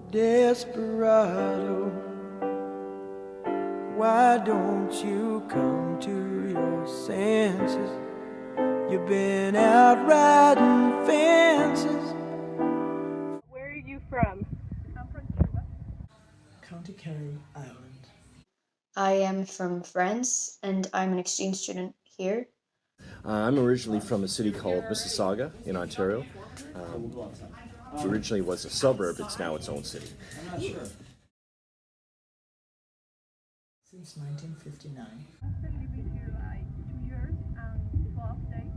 Desperado, why don't you come to your senses? You've been out riding fences. Where are you from? I'm from Cuba. County Kerry, Ireland. I am from France, and I'm an exchange student here. I'm originally from a city called Mississauga in Ontario. Originally was a suburb, it's now its own city. Since 1959. I've been living here like 2 years and 12 days.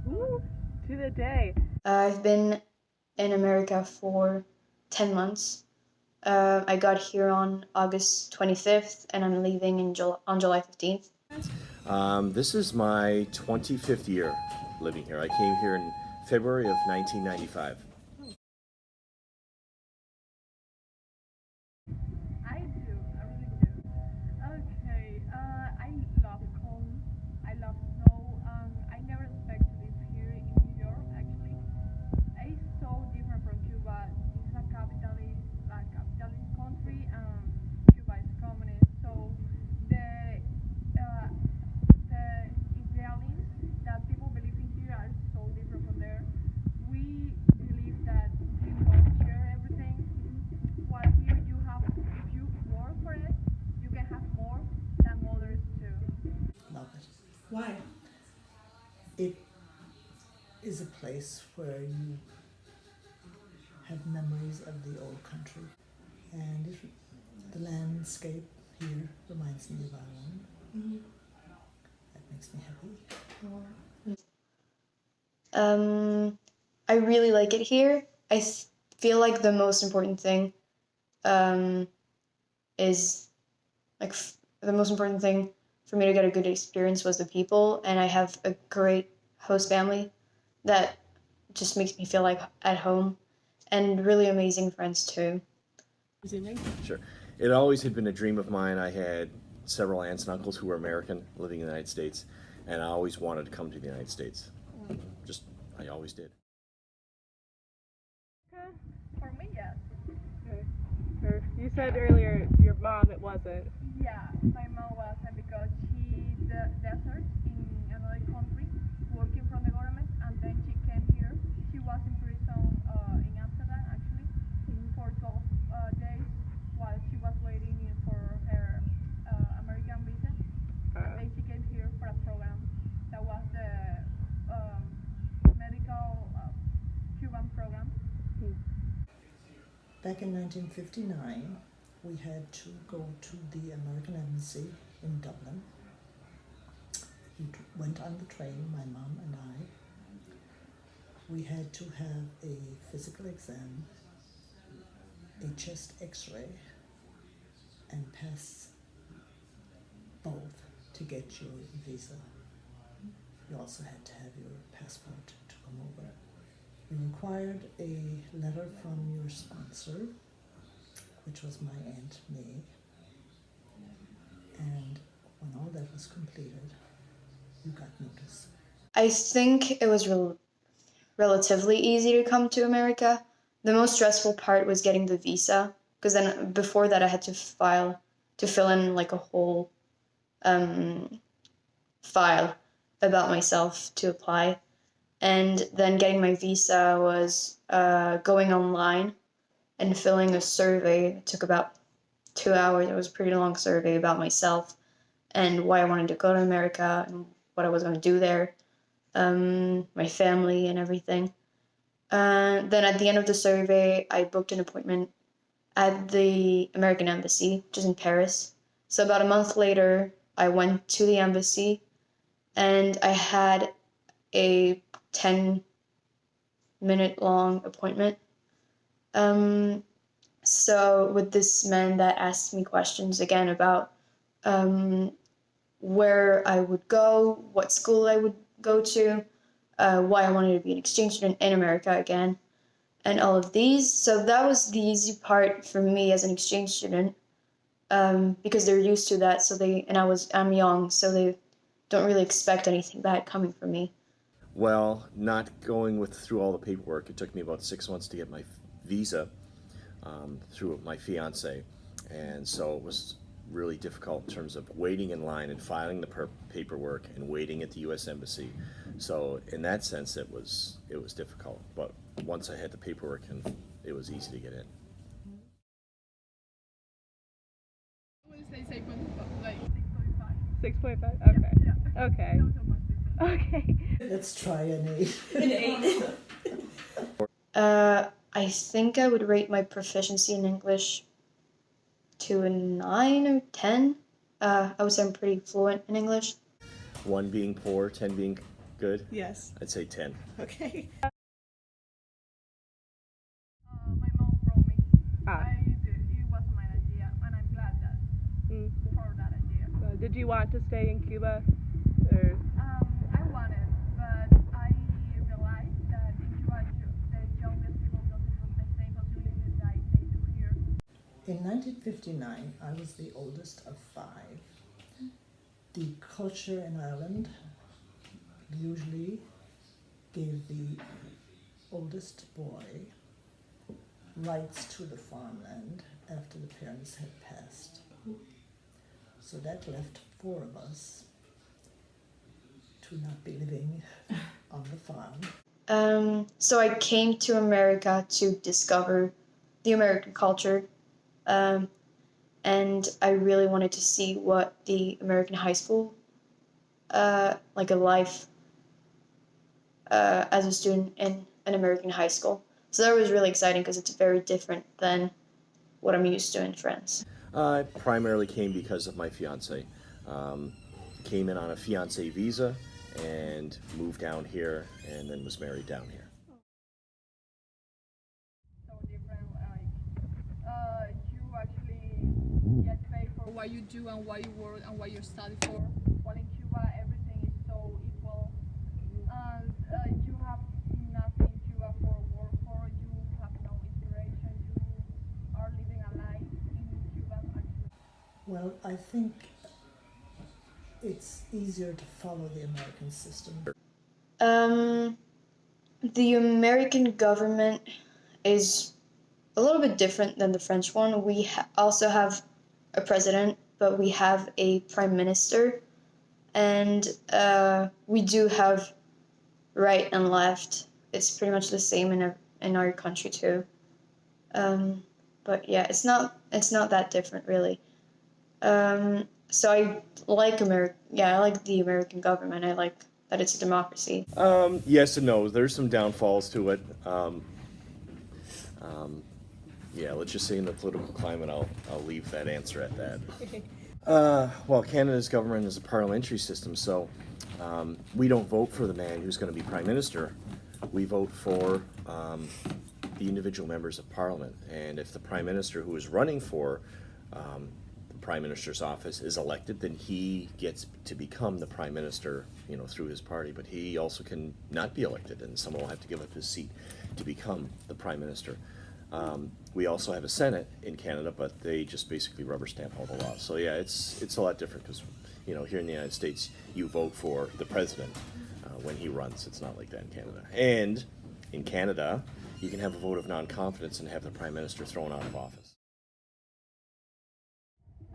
Ooh, to the day. I've been in America for 10 months. I got here on August 25th, and I'm leaving on July 15th. This is my 25th year living here. I came here in February of 1995. I do, I really do. Okay, I love cold, I love snow. I never expect to live here in New York actually. It's so different from Cuba. This is a capitalist country. Cuba is communist, so the uh, the ideals that people believe in here are so different from there. We believe that we must share everything. While here you have, if you work for it, you can have more than others too. Love it. Why? It is a place where you have memories of the old country, and the landscape here reminds me of Ireland. Mm-hmm. That makes me happy. I really like it here. I feel like the most important thing is like the most important thing for me to get a good experience was the people, and I have a great host family that just makes me feel like at home, and really amazing friends too. Sure. It always had been a dream of mine. I had several aunts and uncles who were American living in the United States, and I always wanted to come to the United States. I always did. For me, yes. Or you said earlier your mom, it wasn't. Yeah, my mom was because she deserted in another country working from the government, and then she came here. She was in prison in Amsterdam actually for 12 days while she was waiting for her American visa. And then she came here for a program that was the medical Cuban program. Back in 1959, we had to go to the American Embassy in Dublin. We went on the train, my mom and I. We had to have a physical exam, a chest x-ray, and pass both to get your visa. You also had to have your passport to come over. We required a letter from your sponsor, which was my Aunt May, and when all that was completed, you got notice. I think it was relatively easy to come to America. The most stressful part was getting the visa, because then before that I had to fill in like a whole file about myself to apply. And then getting my visa was going online and filling a survey. It took about 2 hours. It was a pretty long survey about myself and why I wanted to go to America and what I was going to do there, my family and everything. Then at the end of the survey, I booked an appointment at the American Embassy, which is in Paris. So about a month later, I went to the embassy and I had a 10-minute long appointment. So with this man that asked me questions again about where I would go, what school I would go to, why I wanted to be an exchange student in America again, and all of these. So that was the easy part for me as an exchange student, because they're used to that. So I'm young, so they don't really expect anything bad coming from me. Well, not going through all the paperwork, it took me about 6 months to get my visa. through my fiance, and so it was really difficult in terms of waiting in line and filing the paperwork and waiting at the U.S. Embassy. So in that sense, it was difficult. But once I had the paperwork, and it was easy to get in. I would say 6.5, like 6.5. 6.5? Okay. Yeah. Okay. No, so much different. Okay. Let's try an 8. I think I would rate my proficiency in English to a 9 or 10. I would say I'm pretty fluent in English. 1 being poor, 10 being good. Yes. I'd say 10. Okay. My mom brought me. Ah. It wasn't my idea, and I'm glad that for that idea. Did you want to stay in Cuba? Or? I wanted, but I realized that in Cuba, the youngest people doesn't have the same possibilities that they do here. In 1959, I was the oldest of 5. The culture in Ireland usually gave the oldest boy rights to the farmland after the parents had passed. So that left 4 of us to not be living on the farm. So I came to America to discover the American culture, and I really wanted to see what the American high school, like a life as a student in an American high school. So that was really exciting because it's very different than what I'm used to in France. I primarily came because of my fiance. Came in on a fiance visa and moved down here, and then was married down here. So different, you actually get paid for what you do and what you work and what you study for. While in Cuba, everything is so equal, and you have nothing in Cuba for work for. You have no inspiration. You are living a life in Cuba actually. Well, I think it's easier to follow the American system. The American government is a little bit different than the French one. We also have a president, but we have a prime minister, and we do have right and left. It's pretty much the same in our country too. But yeah, it's not that different really. So I like I like the American government. I like that it's a democracy. Yes and no. There's some downfalls to it. Yeah, let's just say in the political climate, I'll leave that answer at that. Well, Canada's government is a parliamentary system, so we don't vote for the man who's going to be prime minister. We vote for the individual members of parliament, and if the prime minister who is running for the prime minister's office is elected, then he gets to become the prime minister, through his party. But he also can not be elected, and someone will have to give up his seat to become the prime minister. We also have a Senate in Canada, but they just basically rubber stamp all the laws. So yeah, it's a lot different because, here in the United States, you vote for the president when he runs. It's not like that in Canada. And in Canada, you can have a vote of non-confidence and have the prime minister thrown out of office.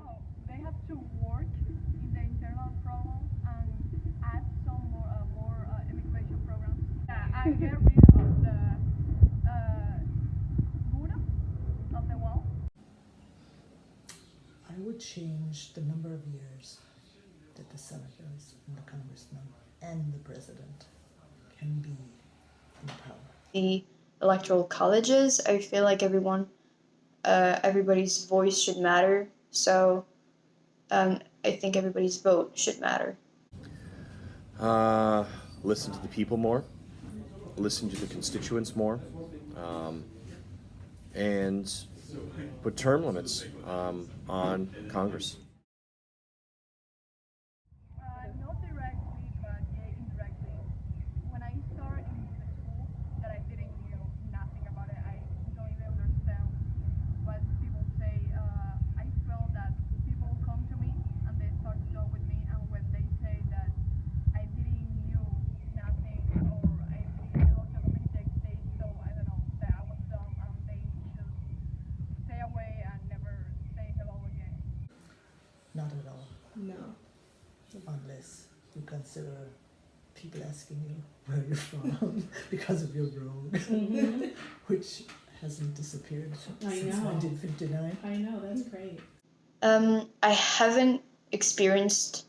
Oh, they have to work in the internal problems and add some more immigration programs. And get rid of the Buddha of the wall. I would change the number of years that the senators and the congressmen and the president can be in power. The electoral colleges, I feel like everybody's voice should matter. So I think everybody's vote should matter. Listen to the people more, listen to the constituents more, and put term limits on Congress. Not directly, but indirectly. When I started in the school, that I didn't know nothing about it. I don't even understand what people say. I felt that people come to me and they start to talk with me, and when they say that I didn't knew nothing or I didn't know how to communicate, they so I don't know that I was dumb and they should less you consider people asking you where you're from because of your brogue, which hasn't disappeared since 1959. I know, that's great. I haven't experienced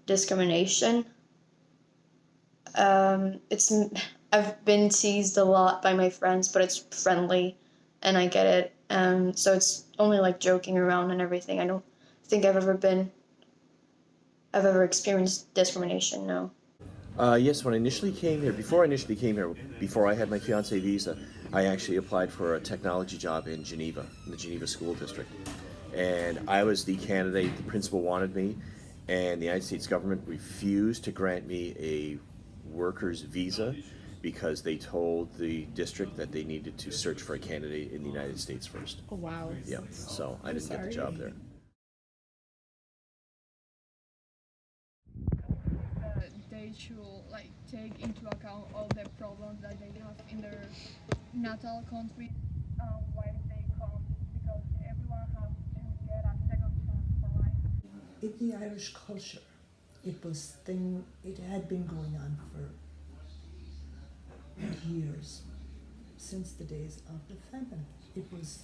discrimination. I've been teased a lot by my friends, but it's friendly, and I get it. So it's only like joking around and everything. I don't think I've ever experienced discrimination. No. Yes, when I initially came here, before I had my fiancée visa, I actually applied for a technology job in Geneva, in the Geneva School District. And I was the candidate, the principal wanted me, and the United States government refused to grant me a worker's visa because they told the district that they needed to search for a candidate in the United States first. Oh, wow. Yeah, so I didn't get the job there. They should like take into account all the problems that they have in their natal country while they come, because everyone has to get a second chance for life. In the Irish culture, it had been going on for years, since the days of the famine. It was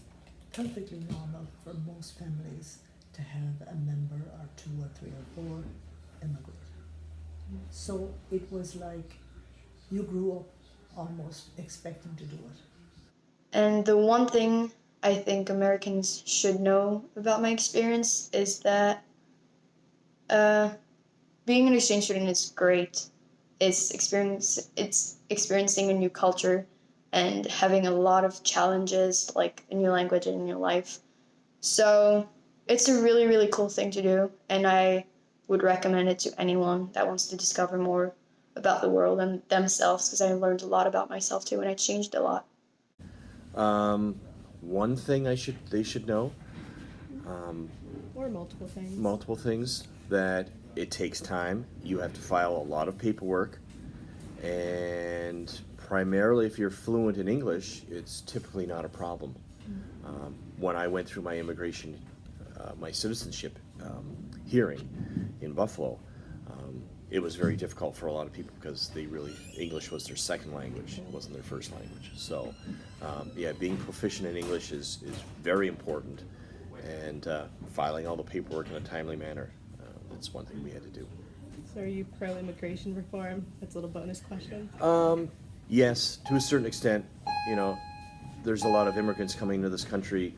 perfectly normal for most families to have a member or 2 or 3 or 4 immigrate. So it was like you grew up almost expecting to do it. And the one thing I think Americans should know about my experience is that being an exchange student is great. It's experiencing a new culture and having a lot of challenges, like a new language and a new life. So it's a really, really cool thing to do, and I would recommend it to anyone that wants to discover more about the world and themselves, because I learned a lot about myself too, and I changed a lot. One thing they should know, Or multiple things. that it takes time. You have to file a lot of paperwork, and primarily if you're fluent in English, it's typically not a problem. When I went through my immigration, my citizenship hearing in Buffalo, it was very difficult for a lot of people because English was their second language, it wasn't their first language. So, being proficient in English is very important, and filing all the paperwork in a timely manner, that's one thing we had to do. So are you pro-immigration reform? That's a little bonus question. Yes, to a certain extent. There's a lot of immigrants coming into this country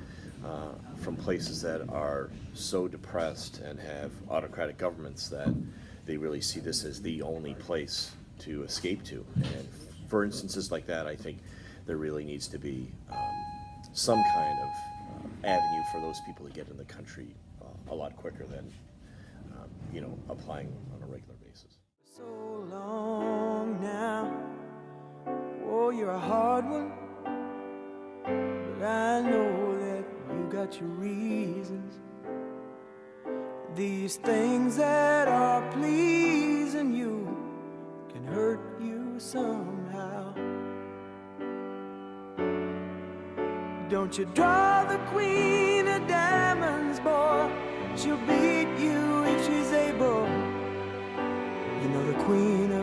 from places that are so depressed and have autocratic governments that they really see this as the only place to escape to. And for instances like that, I think there really needs to be some kind of avenue for those people to get in the country a lot quicker than applying on a regular basis. So long now, oh, you're a hard one, but I know that you got your reasons. These things that are pleasing you can hurt you somehow. Don't you draw the queen of diamonds, boy, she'll beat you if she's able. You know the queen of